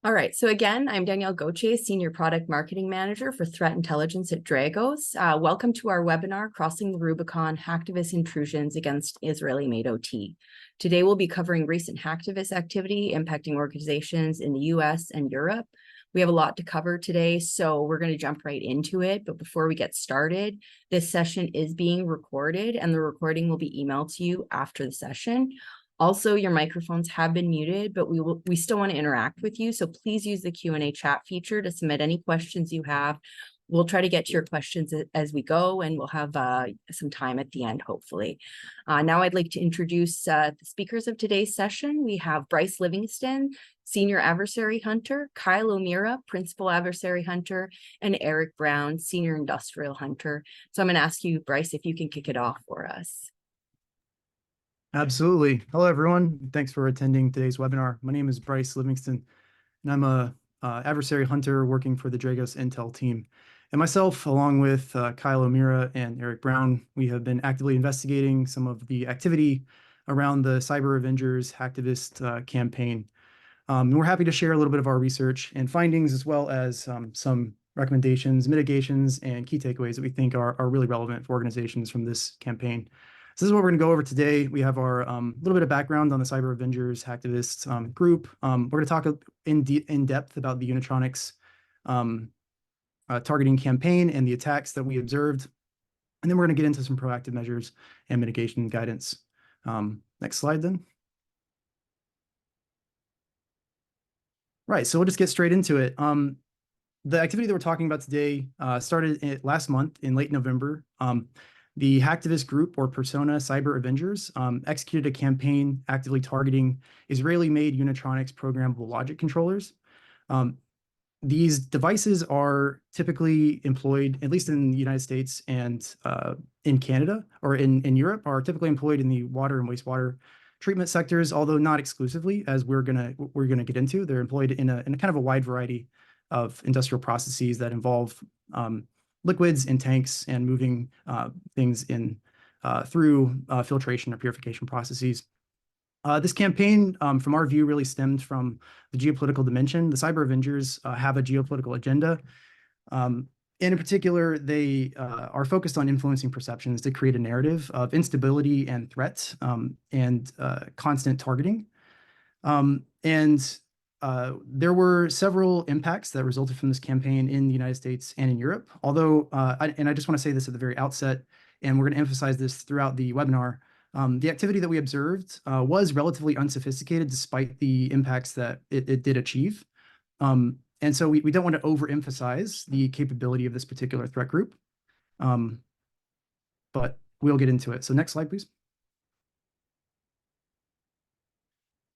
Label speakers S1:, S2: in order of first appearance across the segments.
S1: All right. So again, I'm Danielle Gauthier, Senior Product Marketing Manager for Threat Intelligence at Dragos. Welcome to our webinar, Crossing the Rubicon, Hacktivist Intrusions Against Israeli-Made OT. Today, we'll be covering recent hacktivist activity impacting organizations in the US and Europe. We have a lot to cover today, so we're going to jump right into it. But before we get started, this session is being recorded and the recording will be emailed to you after the session. Also, your microphones have been muted, but we still want to interact with you. So please use the Q&A chat feature to submit any questions you have. We'll try to get to your questions as we go, and we'll have some time at the end, hopefully. Now I'd like to introduce the speakers of today's session. We have Bryce Livingston, Senior Adversary Hunter, Kyle O'Meara, Principal Adversary Hunter, and Eric Brown, Senior Industrial Hunter. So I'm going to ask you, Bryce, if you can kick it off for us.
S2: Absolutely. Hello, everyone. Thanks for attending today's webinar. My name is Bryce Livingston, and I'm a adversary hunter working for the Dragos Intel team. And myself, along with Kyle O'Meara and Eric Brown, we have been actively investigating some of the activity around the Cyber Avengers hacktivist campaign. And we're happy to share a little bit of our research and findings, as well as some recommendations, mitigations, and key takeaways that we think are really relevant for organizations from this campaign. So this is what we're going to go over today. We have our little bit of background on the Cyber Avengers hacktivist group. We're going to talk in depth about the Unitronics targeting campaign and the attacks that we observed. And then we're going to get into some proactive measures and mitigation guidance. Next slide, then. Right, so we'll just get straight into it. The activity that we're talking about today started last month in late November. The hacktivist group, or persona, Cyber Avengers, executed a campaign actively targeting Israeli-made Unitronics programmable logic controllers. These devices are typically employed, at least in the United States and in Canada, or in Europe, are typically employed in the water and wastewater treatment sectors, although not exclusively, as we're gonna get into. They're employed in a kind of a wide variety of industrial processes that involve liquids in tanks and moving things in through filtration or purification processes. This campaign, from our view, really stemmed from the geopolitical dimension. The Cyber Avengers have a geopolitical agenda. And in particular, they are focused on influencing perceptions to create a narrative of instability and threat and constant targeting. There were several impacts that resulted from this campaign in the United States and in Europe. Although, I just want to say this at the very outset, and we're going to emphasize this throughout the webinar, the activity that we observed was relatively unsophisticated despite the impacts that it did achieve. And so we don't want to overemphasize the capability of this particular threat group, but we'll get into it. So next slide, please.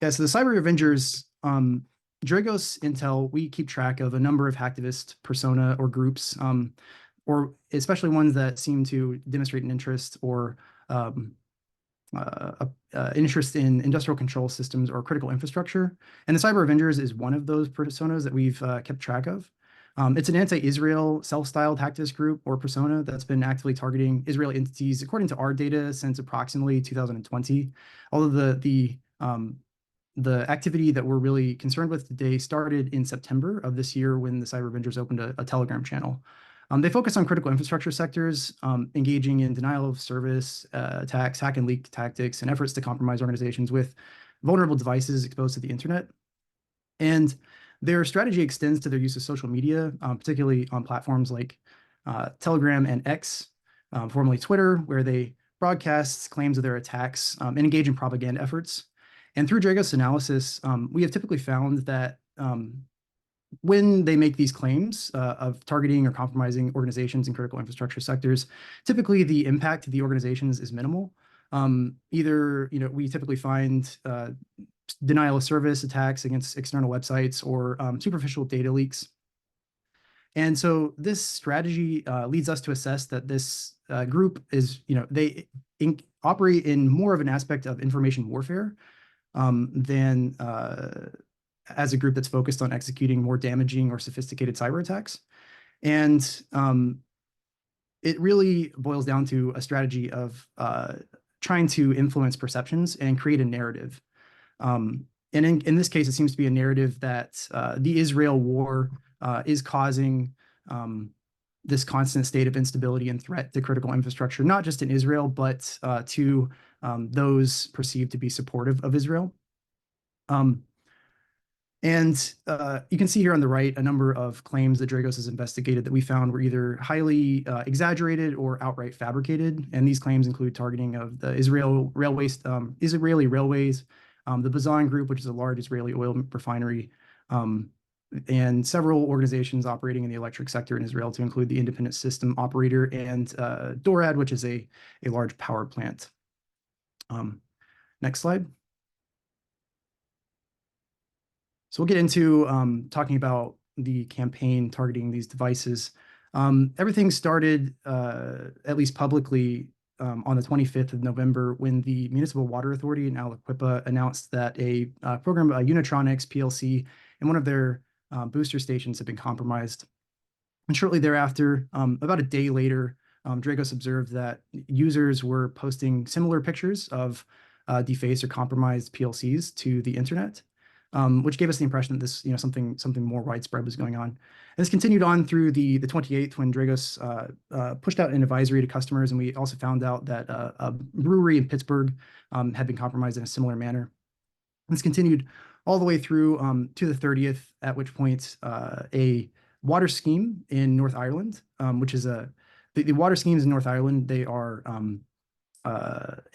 S2: Yeah, so the Cyber Avengers, Dragos Intel, we keep track of a number of hacktivist persona or groups, or especially ones that seem to demonstrate an interest or interest in industrial control systems or critical infrastructure. And the Cyber Avengers is one of those personas that we've kept track of. It's an anti-Israel self-styled hacktivist group or persona that's been actively targeting Israeli entities, according to our data, since approximately 2020. Although the activity that we're really concerned with today started in September of this year when the Cyber Avengers opened a Telegram channel. They focus on critical infrastructure sectors, engaging in denial of service attacks, hack and leak tactics, and efforts to compromise organizations with vulnerable devices exposed to the internet. And their strategy extends to their use of social media, particularly on platforms like Telegram and X, formerly Twitter, where they broadcast claims of their attacks and engage in propaganda efforts. And through Dragos analysis, we have typically found that when they make these claims of targeting or compromising organizations in critical infrastructure sectors, typically the impact to the organizations is minimal. Either, we typically find denial of service attacks against external websites or superficial data leaks. And so this strategy leads us to assess that this group is, they operate in more of an aspect of information warfare than as a group that's focused on executing more damaging or sophisticated cyber attacks. And it really boils down to a strategy of trying to influence perceptions and create a narrative. And in this case, it seems to be a narrative that the Israel war is causing this constant state of instability and threat to critical infrastructure, not just in Israel, but to those perceived to be supportive of Israel. And you can see here on the right a number of claims that Dragos has investigated that we found were either highly exaggerated or outright fabricated. And these claims include targeting of the Israeli railways, the Bazan Group, which is a large Israeli oil refinery, and several organizations operating in the electric sector in Israel, to include the Independent System Operator and DORAD, which is a large power plant. Next slide. So we'll get into talking about the campaign targeting these devices. Everything started, at least publicly, on the 25th of November, when the Municipal Water Authority in Aliquippa announced that a program, Unitronics PLC, and one of their booster stations had been compromised. And shortly thereafter, about a day later, Dragos observed that users were posting similar pictures of defaced or compromised PLCs to the internet, which gave us the impression that this, something more widespread was going on. And this continued on through the 28th, when Dragos pushed out an advisory to customers, and we also found out that a brewery in Pittsburgh had been compromised in a similar manner. And this continued all the way through to the 30th, at which point a water scheme in North Ireland, which is the water schemes in North Ireland, they are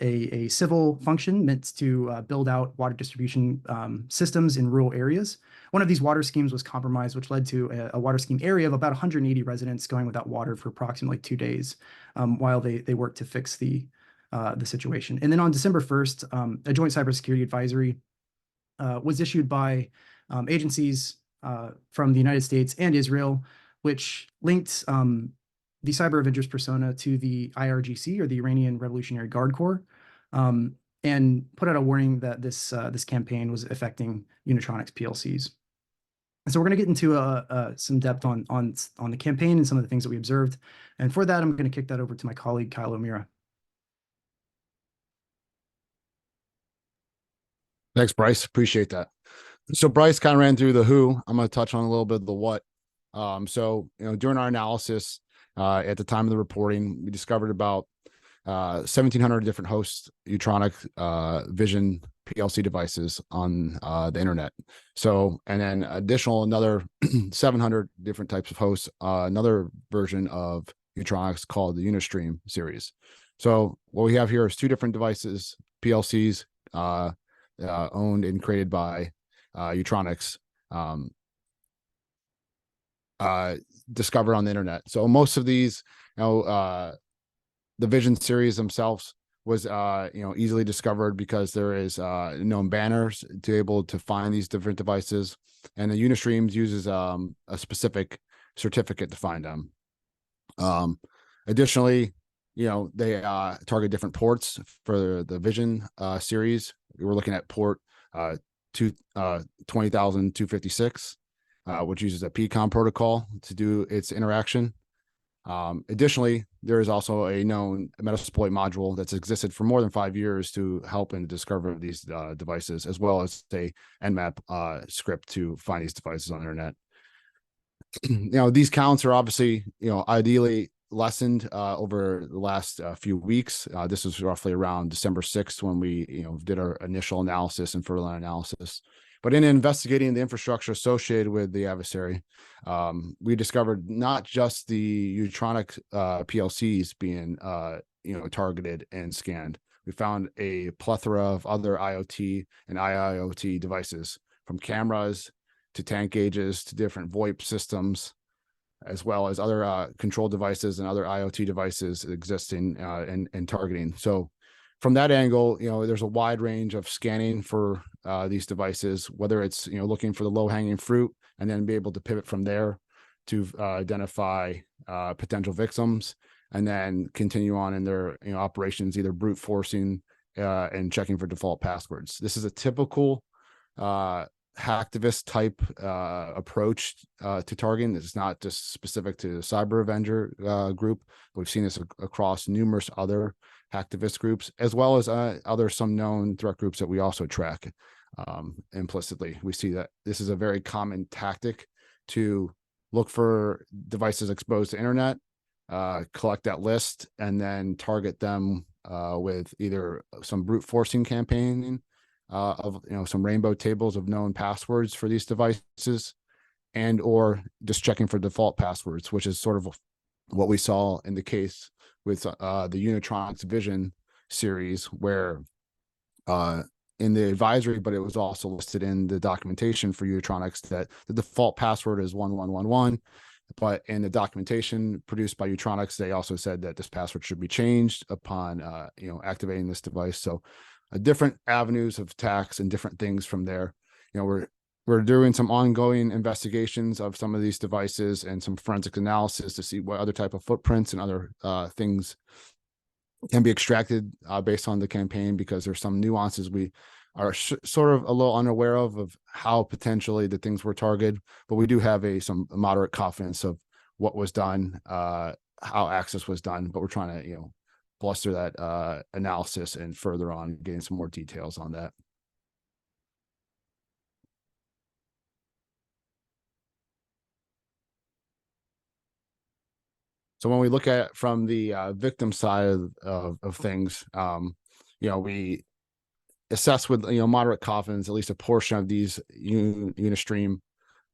S2: a civil function meant to build out water distribution systems in rural areas. One of these water schemes was compromised, which led to a water scheme area of about 180 residents going without water for approximately 2 days while they worked to fix the situation. And then on December 1st, a joint cybersecurity advisory was issued by agencies from the United States and Israel, which linked the Cyber Avengers persona to the IRGC, or the Iranian Revolutionary Guard Corps, and put out a warning that this campaign was affecting Unitronics PLCs. And so we're going to get into some depth on the campaign and some of the things that we observed. And for that, I'm going to kick that over to my colleague, Kyle O'Meara.
S3: Thanks, Bryce. Appreciate that. So Bryce kind of ran through the who. I'm going to touch on a little bit of the what. So during our analysis, at the time of the reporting, we discovered about 1,700 different host Unitronic Vision PLC devices on the internet. So, and then another 700 different types of hosts, another version of Unitronics called the Unistream series. So what we have here is 2 different devices, PLCs, owned and created by Unitronics, discovered on the internet. So most of these, the Vision series themselves was easily discovered because there is known banners to able to find these different devices, and the Unistreams uses a specific certificate to find them. Additionally, they target different ports for the Vision series. We're looking at port 20,256. Which uses a PCOM protocol to do its interaction. Additionally, there is also a known Metasploit module that's existed for more than 5 years to help in the discovery of these devices, as well as a Nmap script to find these devices on the internet. These counts are obviously, ideally lessened over the last few weeks. This was roughly around December 6th when we, did our initial analysis and further analysis. But in investigating the infrastructure associated with the adversary, we discovered not just the Unitronic PLCs being, targeted and scanned. We found a plethora of other IoT and IIoT devices, from cameras to tank gauges to different VoIP systems, as well as other control devices and other IoT devices existing and targeting. So from that angle, there's a wide range of scanning for these devices, whether it's, looking for the low-hanging fruit and then be able to pivot from there to identify potential victims, and then continue on in their operations, either brute forcing and checking for default passwords. This is a typical hacktivist type approach to targeting. It's not just specific to the Cyber Avenger group. We've seen this across numerous other hacktivist groups, as well as some known threat groups that we also track. implicitly. We see that this is a very common tactic to look for devices exposed to internet, collect that list, and then target them with either some brute forcing campaigning of some rainbow tables of known passwords for these devices, and or just checking for default passwords, which is sort of what we saw in the case with the Unitronics Vision series, where in the advisory, but it was also listed in the documentation for Unitronics that the default password is 1111. But in the documentation produced by Unitronics, they also said that this password should be changed upon activating this device. So different avenues of attacks and different things from there. We're doing some ongoing investigations of some of these devices and some forensic analysis to see what other type of footprints and other things can be extracted based on the campaign, because there's some nuances we are sort of a little unaware of how potentially the things were targeted, but we do have some moderate confidence of what was done, how access was done, but we're trying to bluster that analysis and further on getting some more details on that. So when we look at it from the victim side of things, we assess with moderate confidence at least a portion of these Unistream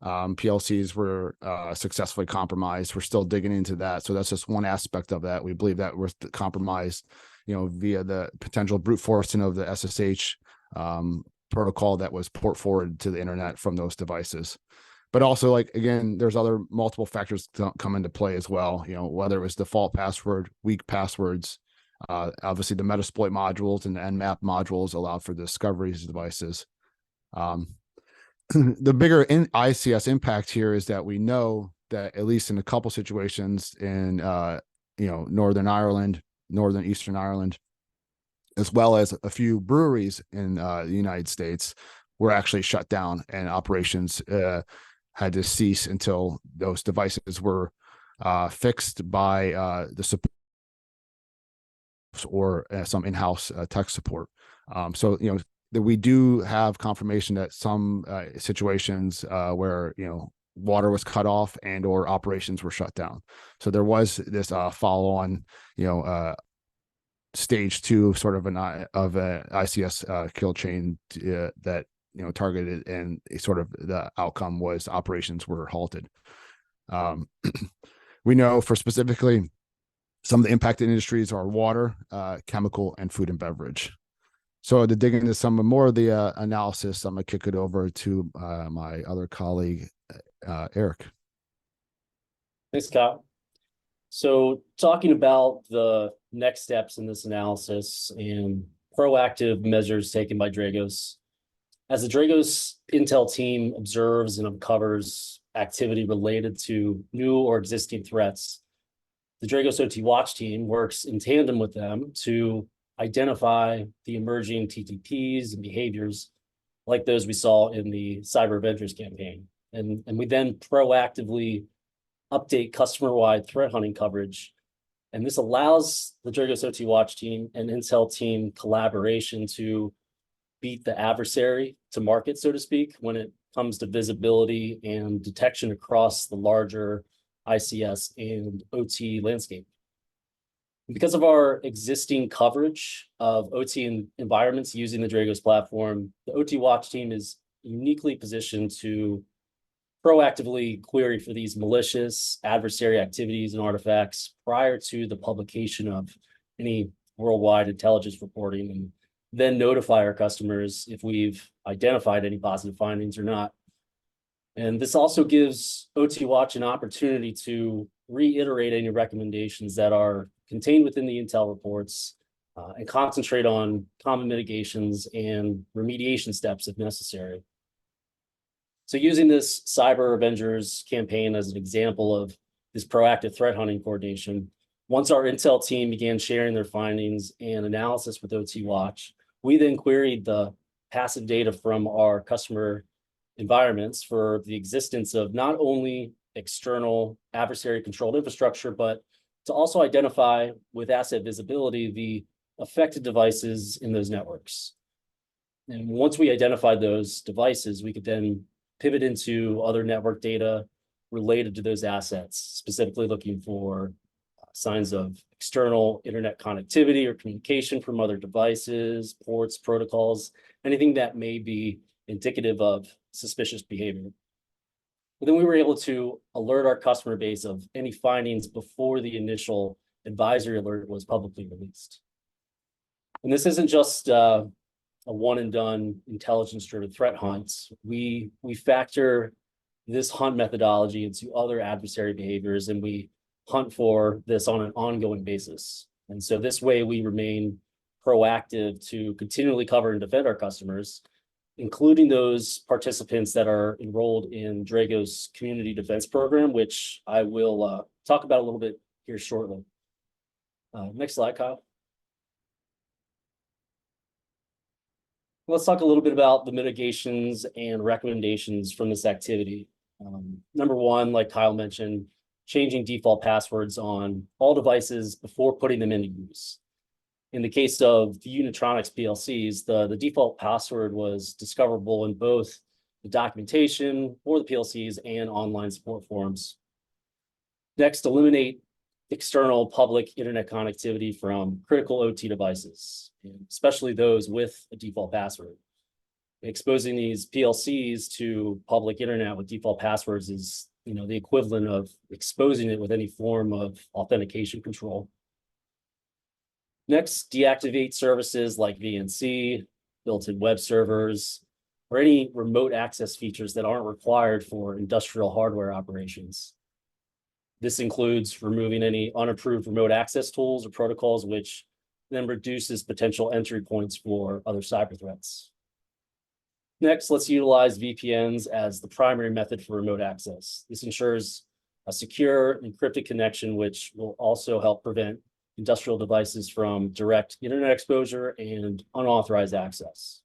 S3: PLCs were successfully compromised. We're still digging into that, so that's just one aspect of that. We believe that was compromised, via the potential brute forcing of the SSH protocol that was port forwarded to the internet from those devices. But also, again, there's other multiple factors that come into play as well. Whether it was default password, weak passwords, obviously the Metasploit modules and the Nmap modules allow for the discovery of devices. The bigger ICS impact here is that we know that at least in a couple situations in Northern Ireland, Northern Eastern Ireland, as well as a few breweries in the United States, were actually shut down and operations had to cease until those devices were fixed by the support or some in-house tech support. So that we do have confirmation that some situations where water was cut off and or operations were shut down. So there was this follow-on stage 2 sort of an ICS kill chain that targeted, and sort of the outcome was operations were halted. We know for specifically some of the impacted industries are water, chemical, and food and beverage. So to dig into some more of the analysis, I'm gonna kick it over to my other colleague, Eric.
S4: Thanks, Kyle. So talking about the next steps in this analysis and proactive measures taken by Dragos. As the Dragos Intel team observes and uncovers activity related to new or existing threats, the Dragos OT Watch team works in tandem with them to identify the emerging TTPs and behaviors like those we saw in the Cyber Avengers campaign. And we then proactively update customer-wide threat hunting coverage. And this allows the Dragos OT Watch team and Intel team collaboration to beat the adversary to market, so to speak, when it comes to visibility and detection across the larger ICS and OT landscape. Because of our existing coverage of OT environments using the Dragos platform, the OT Watch team is uniquely positioned to proactively query for these malicious adversary activities and artifacts prior to the publication of any worldwide intelligence reporting, and then notify our customers if we've identified any positive findings or not. And this also gives OT Watch an opportunity to reiterate any recommendations that are contained within the Intel reports and concentrate on common mitigations and remediation steps if necessary. So using this Cyber Avengers campaign as an example of this proactive threat hunting coordination, once our Intel team began sharing their findings and analysis with OT Watch, we then queried the passive data from our customer environments for the existence of not only external adversary controlled infrastructure, but to also identify with asset visibility the affected devices in those networks. And once we identified those devices, we could then pivot into other network data related to those assets, specifically looking for signs of external internet connectivity or communication from other devices, ports, protocols, anything that may be indicative of suspicious behavior. But then we were able to alert our customer base of any findings before the initial advisory alert was publicly released. And this isn't just a one and done intelligence-driven threat hunt. We factor this hunt methodology into other adversary behaviors, and we hunt for this on an ongoing basis. And so this way we remain proactive to continually cover and defend our customers, including those participants that are enrolled in Dragos Community Defense Program, which I will talk about a little bit here shortly. Next slide, Kyle. Let's talk a little bit about the mitigations and recommendations from this activity. Number one, like Kyle mentioned, changing default passwords on all devices before putting them into use. In the case of the Unitronics PLCs, the default password was discoverable in both the documentation for the PLCs and online support forums. Next, eliminate external public internet connectivity from critical OT devices, especially those with a default password. Exposing these PLCs to public internet with default passwords is, the equivalent of exposing it with any form of authentication control. Next, deactivate services like VNC, built-in web servers, or any remote access features that aren't required for industrial hardware operations. This includes removing any unapproved remote access tools or protocols, which then reduces potential entry points for other cyber threats. Next, let's utilize VPNs as the primary method for remote access. This ensures a secure, encrypted connection, which will also help prevent industrial devices from direct internet exposure and unauthorized access.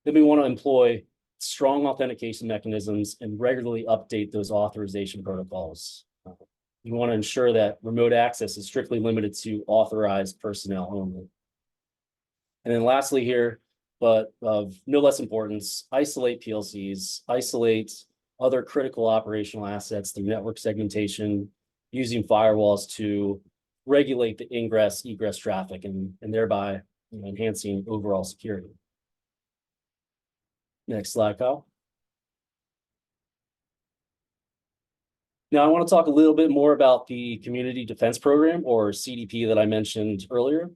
S4: Then we want to employ strong authentication mechanisms and regularly update those authorization protocols. We want to ensure that remote access is strictly limited to authorized personnel only. And then lastly here, but of no less importance, isolate PLCs, isolate other critical operational assets through network segmentation, using firewalls to regulate the ingress, egress traffic, and thereby enhancing overall security. Next slide, Kyle. Now, I want to talk a little bit more about the Community Defense Program, or CDP, that I mentioned earlier.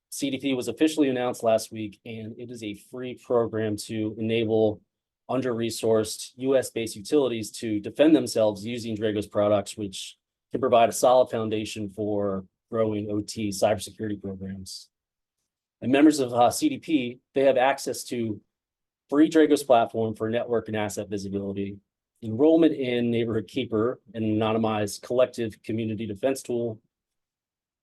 S4: CDP was officially announced last week, and it is a free program to enable under-resourced US-based utilities to defend themselves using Dragos products, which can provide a solid foundation for growing OT cybersecurity programs. And members of CDP, they have access to free Dragos platform for network and asset visibility, enrollment in Neighborhood Keeper, an anonymized collective community defense tool,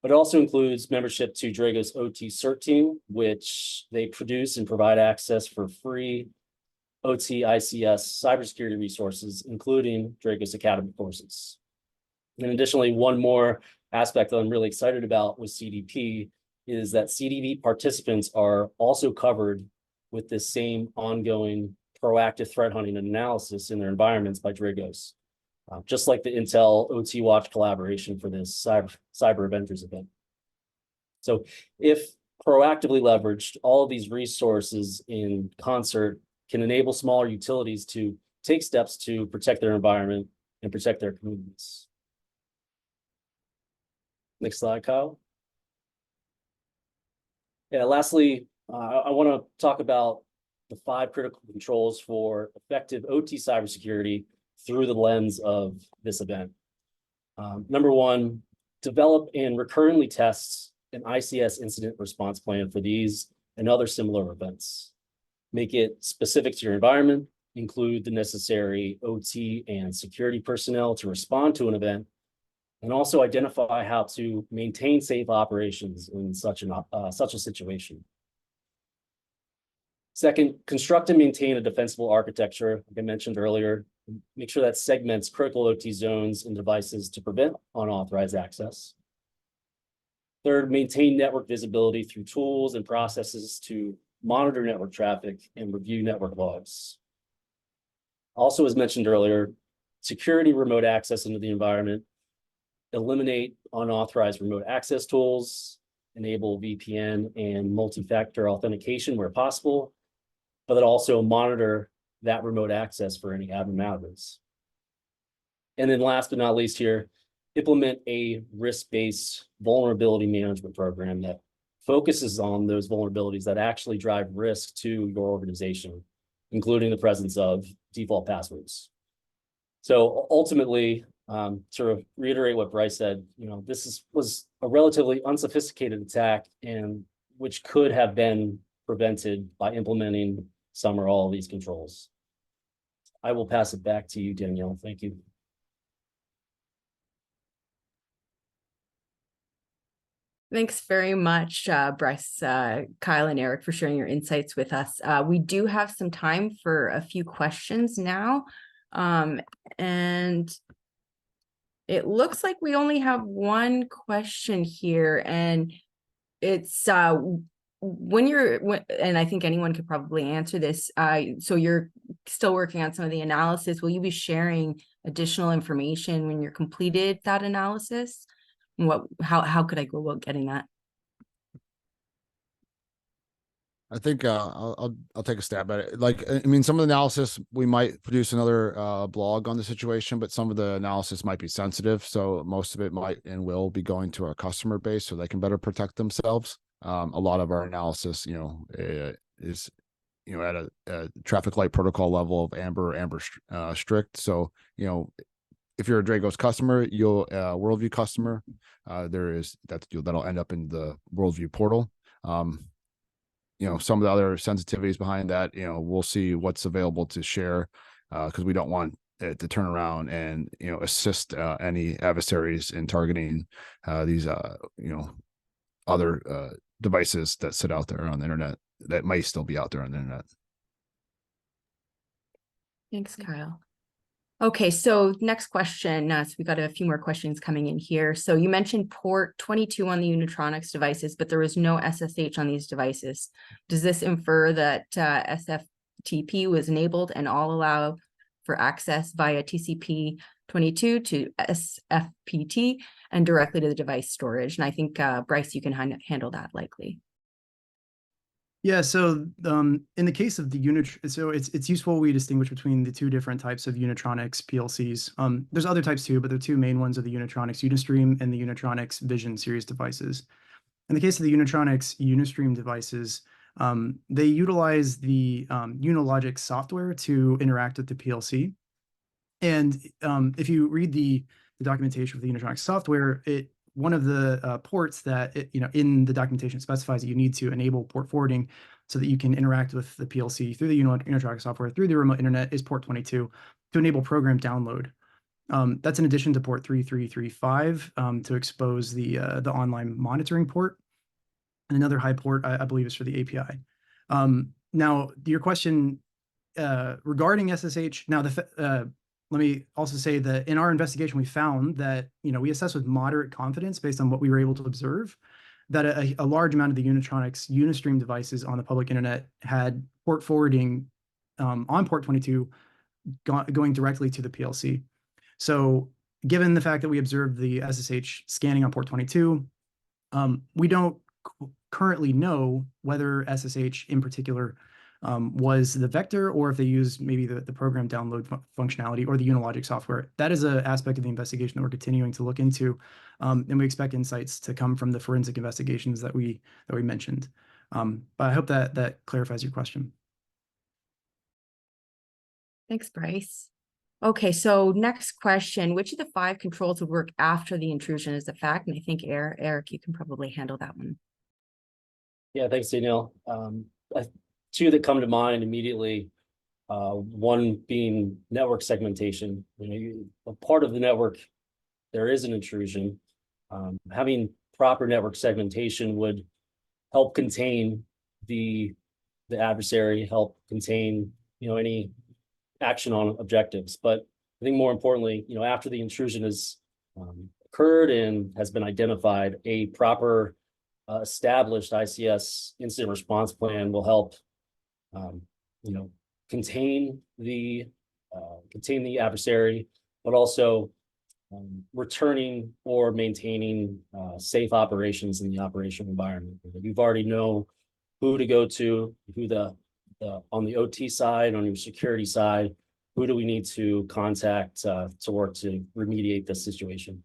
S4: but it also includes membership to Dragos OT CERT team, which they produce and provide access for free OT ICS cybersecurity resources, including Dragos Academy courses. And additionally, one more aspect that I'm really excited about with CDP is that CDP participants are also covered with this same ongoing proactive threat hunting and analysis in their environments by Dragos, just like the Intel OT Watch collaboration for this Cyber Avengers event. So if proactively leveraged, all of these resources in concert can enable smaller utilities to take steps to protect their environment and protect their communities. Next slide, Kyle. Yeah, lastly, I want to talk about the 5 critical controls for effective OT cybersecurity through the lens of this event. Number 1, develop and recurrently test an ICS incident response plan for these and other similar events. Make it specific to your environment, include the necessary OT and security personnel to respond to an event, and also identify how to maintain safe operations in such a situation. Second, construct and maintain a defensible architecture, like I mentioned earlier. Make sure that segments critical OT zones and devices to prevent unauthorized access. Third, maintain network visibility through tools and processes to monitor network traffic, and review network logs. Also, as mentioned earlier, security remote access into the environment, eliminate unauthorized remote access tools, enable VPN and multi-factor authentication where possible, but then also monitor that remote access for any abnormalities. And then last but not least here, implement a risk-based vulnerability management program that focuses on those vulnerabilities that actually drive risk to your organization, including the presence of default passwords. So ultimately, sort of reiterate what Bryce said, was a relatively unsophisticated attack, and which could have been prevented by implementing some or all of these controls. I will pass it back to you, Danielle. Thank you.
S1: Thanks very much, Bryce, Kyle, and Eric, for sharing your insights with us. We do have some time for a few questions now. And it looks like we only have one question here, and it's and I think anyone could probably answer this. So you're still working on some of the analysis. Will you be sharing additional information when you're completed that analysis? How could I go about getting that?
S3: I think I'll take a stab at it. Like, I mean, some of the analysis, we might produce another blog on the situation, but some of the analysis might be sensitive. So most of it might and will be going to our customer base so they can better protect themselves. A lot of our analysis, is, at a traffic light protocol level of amber strict. So, if you're a Dragos customer, you'll Worldview customer, that'll end up in the Worldview portal. Some of the other sensitivities behind that, we'll see what's available to share, because we don't want it to turn around and, assist any adversaries in targeting these, other devices that sit out there on the internet that might still be out there on the internet.
S1: Thanks, Kyle. Okay, so next question. So we got a few more questions coming in here. So you mentioned port 22 on the Unitronics devices, but there was no SSH on these devices. Does this infer that SFTP was enabled and all allow for access via TCP 22 to SFPT and directly to the device storage? And I think, Bryce, you can handle that likely.
S2: Yeah, so in the case of the so it's useful we distinguish between the two different types of Unitronics PLCs. There's other types too, but the two main ones are the Unitronics Unistream and the Unitronics Vision series devices. In the case of the Unitronics Unistream devices, they utilize the Unilogic software to interact with the PLC. And if you read the documentation for the Unitronics software, one of the ports that in the documentation specifies that you need to enable port forwarding so that you can interact with the PLC through the Unitronics software through the remote internet is port 22 to enable program download. That's in addition to port 3335 to expose the online monitoring port, and another high port I believe is for the API. Now your question regarding SSH. Now let me also say that in our investigation, we found that, we assessed with moderate confidence based on what we were able to observe, that a large amount of the Unitronics Unistream devices on the public internet had port forwarding on port 22 going directly to the PLC. So given the fact that we observed the SSH scanning on port 22, we don't currently know whether SSH in particular was the vector, or if they use maybe the program download functionality or the Unilogic software. That is an aspect of the investigation that we're continuing to look into, and we expect insights to come from the forensic investigations that we mentioned. But I hope that clarifies your question.
S1: Thanks, Bryce. Okay, so next question: which of the 5 controls would work after the intrusion is a fact? And I think Eric, you can probably handle that one.
S4: Yeah, thanks, Danielle. 2 that come to mind immediately, one being network segmentation. A part of the network, there is an intrusion. Having proper network segmentation would help contain the adversary, help contain any action on objectives. But I think more importantly, after the intrusion has occurred and has been identified, a proper established ICS incident response plan will help, contain the adversary, but also returning or maintaining safe operations in the operational environment. You've already know who to go to, who the on the OT side, on your security side, who do we need to contact to work to remediate this situation.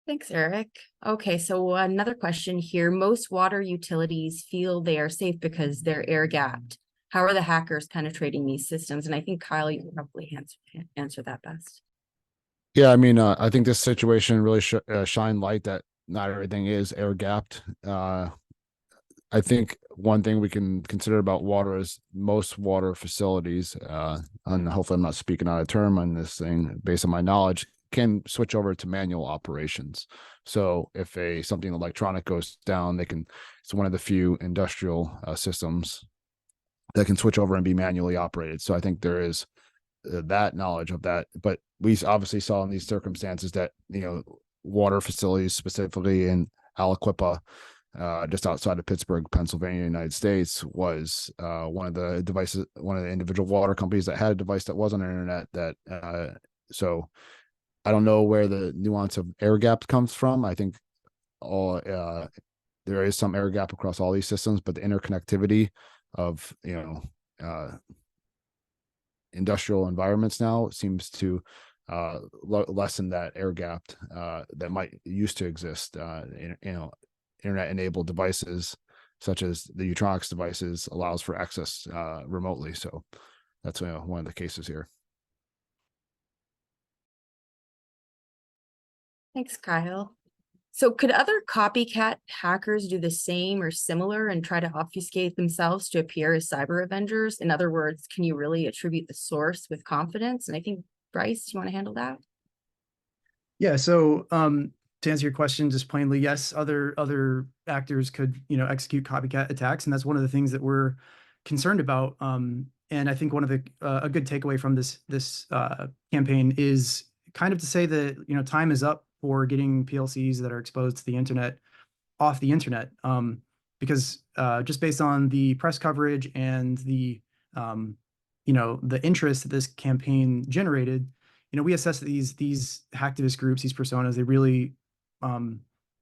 S1: Thanks, Eric. Okay, so another question here. Most water utilities feel they are safe because they're air gapped. How are the hackers penetrating these systems? And I think Kyle, you can probably answer that best.
S3: Yeah, I mean, I think this situation really shined light that not everything is air gapped. I think one thing we can consider about water is most water facilities, and hopefully I'm not speaking out of term on this thing based on my knowledge, can switch over to manual operations. So if something electronic goes down, it's one of the few industrial systems that can switch over and be manually operated. So I think there is that knowledge of that, but we obviously saw in these circumstances that, water facilities, specifically in Aliquippa, just outside of Pittsburgh, Pennsylvania, United States, was one of the individual water companies that had a device that was on the internet that, so I don't know where the nuance of air gap comes from. I think there is some air gap across all these systems, but the interconnectivity of, industrial environments now seems to lessen that air gap that might used to exist. Internet enabled devices such as the Unitronics devices allows for access remotely. So that's one of the cases here.
S1: Thanks, Kyle. So could other copycat hackers do the same or similar and try to obfuscate themselves to appear as cyber avengers? In other words, can you really attribute the source with confidence? And I think, Bryce, do you want to handle that?
S2: Yeah, so to answer your question just plainly, yes, other actors could, execute copycat attacks, and that's one of the things that we're concerned about. And I think one of the a good takeaway from this campaign is kind of to say that, time is up for getting PLCs that are exposed to the internet off the internet, because just based on the press coverage and the interest that this campaign generated, we assess that these hacktivist groups, these personas, they really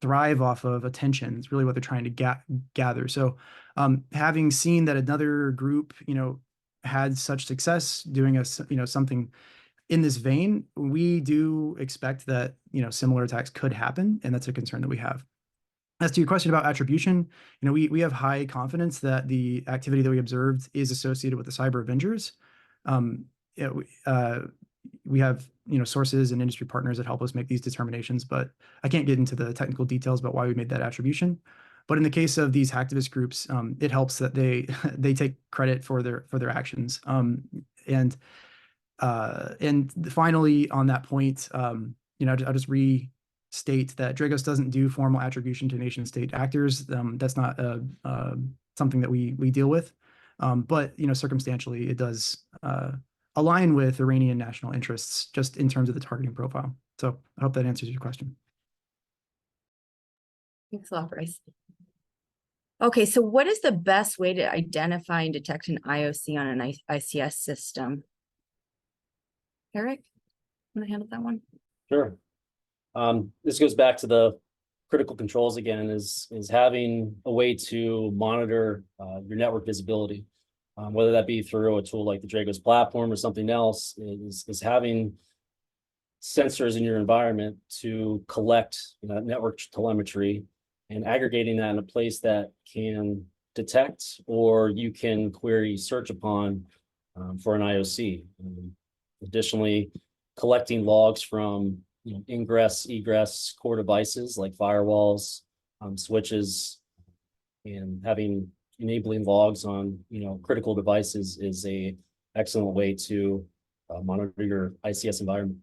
S2: thrive off of attention. It's really what they're trying to gather. So having seen that another group, had such success doing something in this vein, we do expect that, similar attacks could happen, and that's a concern that we have. As to your question about attribution, we have high confidence that the activity that we observed is associated with the cyber avengers. We have, sources and industry partners that help us make these determinations, but I can't get into the technical details about why we made that attribution. But in the case of these hacktivist groups, it helps that they take credit for their actions. And finally, on that point, I'll just restate that Dragos doesn't do formal attribution to nation state actors. That's not something that we deal with. But circumstantially, it does align with Iranian national interests, just in terms of the targeting profile. So I hope that answers your question.
S1: Thanks a lot, Bryce. Okay, so what is the best way to identify and detect an IOC on an ICS system? Eric, want to handle that one?
S4: Sure. This goes back to the critical controls again, is having a way to monitor your network visibility, whether that be through a tool like the Dragos platform or something else, is having sensors in your environment to collect network telemetry and aggregating that in a place that can detect, or you can query search upon for an IOC. Additionally, collecting logs from ingress, egress core devices like firewalls, switches, and enabling logs on critical devices is a excellent way to monitor your ICS environment.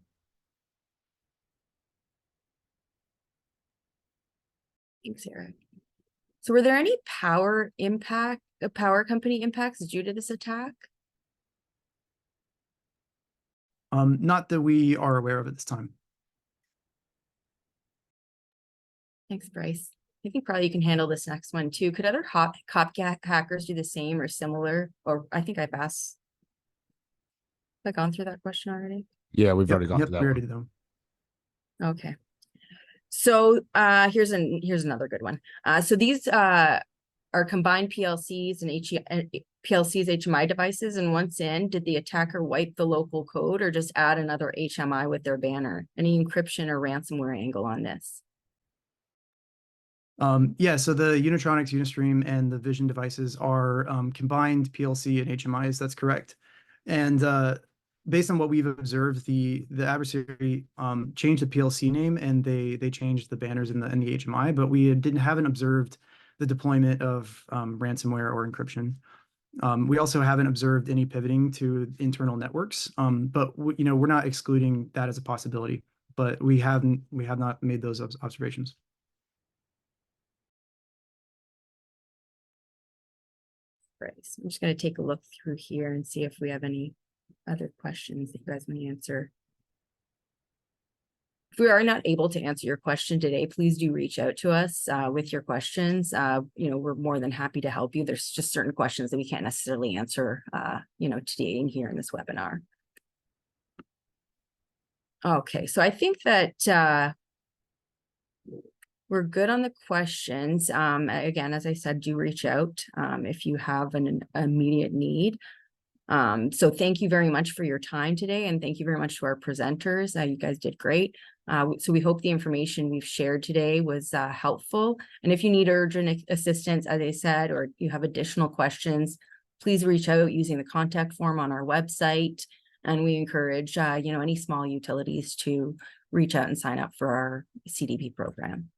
S1: Thanks, Eric. So were there any power company impacts due to this attack?
S2: Not that we are aware of at this time.
S1: Thanks, Bryce. I think probably you can handle this next one too. Could other copycat hackers do the same or similar? Or I think I've asked. Have I gone through that question already?
S3: Yeah, we've
S2: Yep,
S3: already gone
S2: yep,
S3: through that
S2: we
S3: one.
S2: already did them.
S1: Okay. So here's another good one. So these are combined PLCs and PLCs HMI devices, and once in, did the attacker wipe the local code or just add another HMI with their banner? Any encryption or ransomware angle on this?
S2: Yeah, so the Unitronics, Unistream, and the Vision devices are combined PLC and HMIs. That's correct. And based on what we've observed, the adversary changed the PLC name and they changed the banners in the HMI, but we haven't observed the deployment of ransomware or encryption. We also haven't observed any pivoting to internal networks, but we're not excluding that as a possibility. But we have not made those observations.
S1: Right. So I'm just going to take a look through here and see if we have any other questions that you guys want to answer. If we are not able to answer your question today, please do reach out to us with your questions. We're more than happy to help you. There's just certain questions that we can't necessarily answer, today and here in this webinar. Okay, so I think that we're good on the questions. Again, as I said, do reach out if you have an immediate need. So thank you very much for your time today, and thank you very much to our presenters. You guys did great. So we hope the information we've shared today was helpful. And if you need urgent assistance, as I said, or you have additional questions, please reach out using the contact form on our website. And we encourage, any small utilities to reach out and sign up for our CDP program.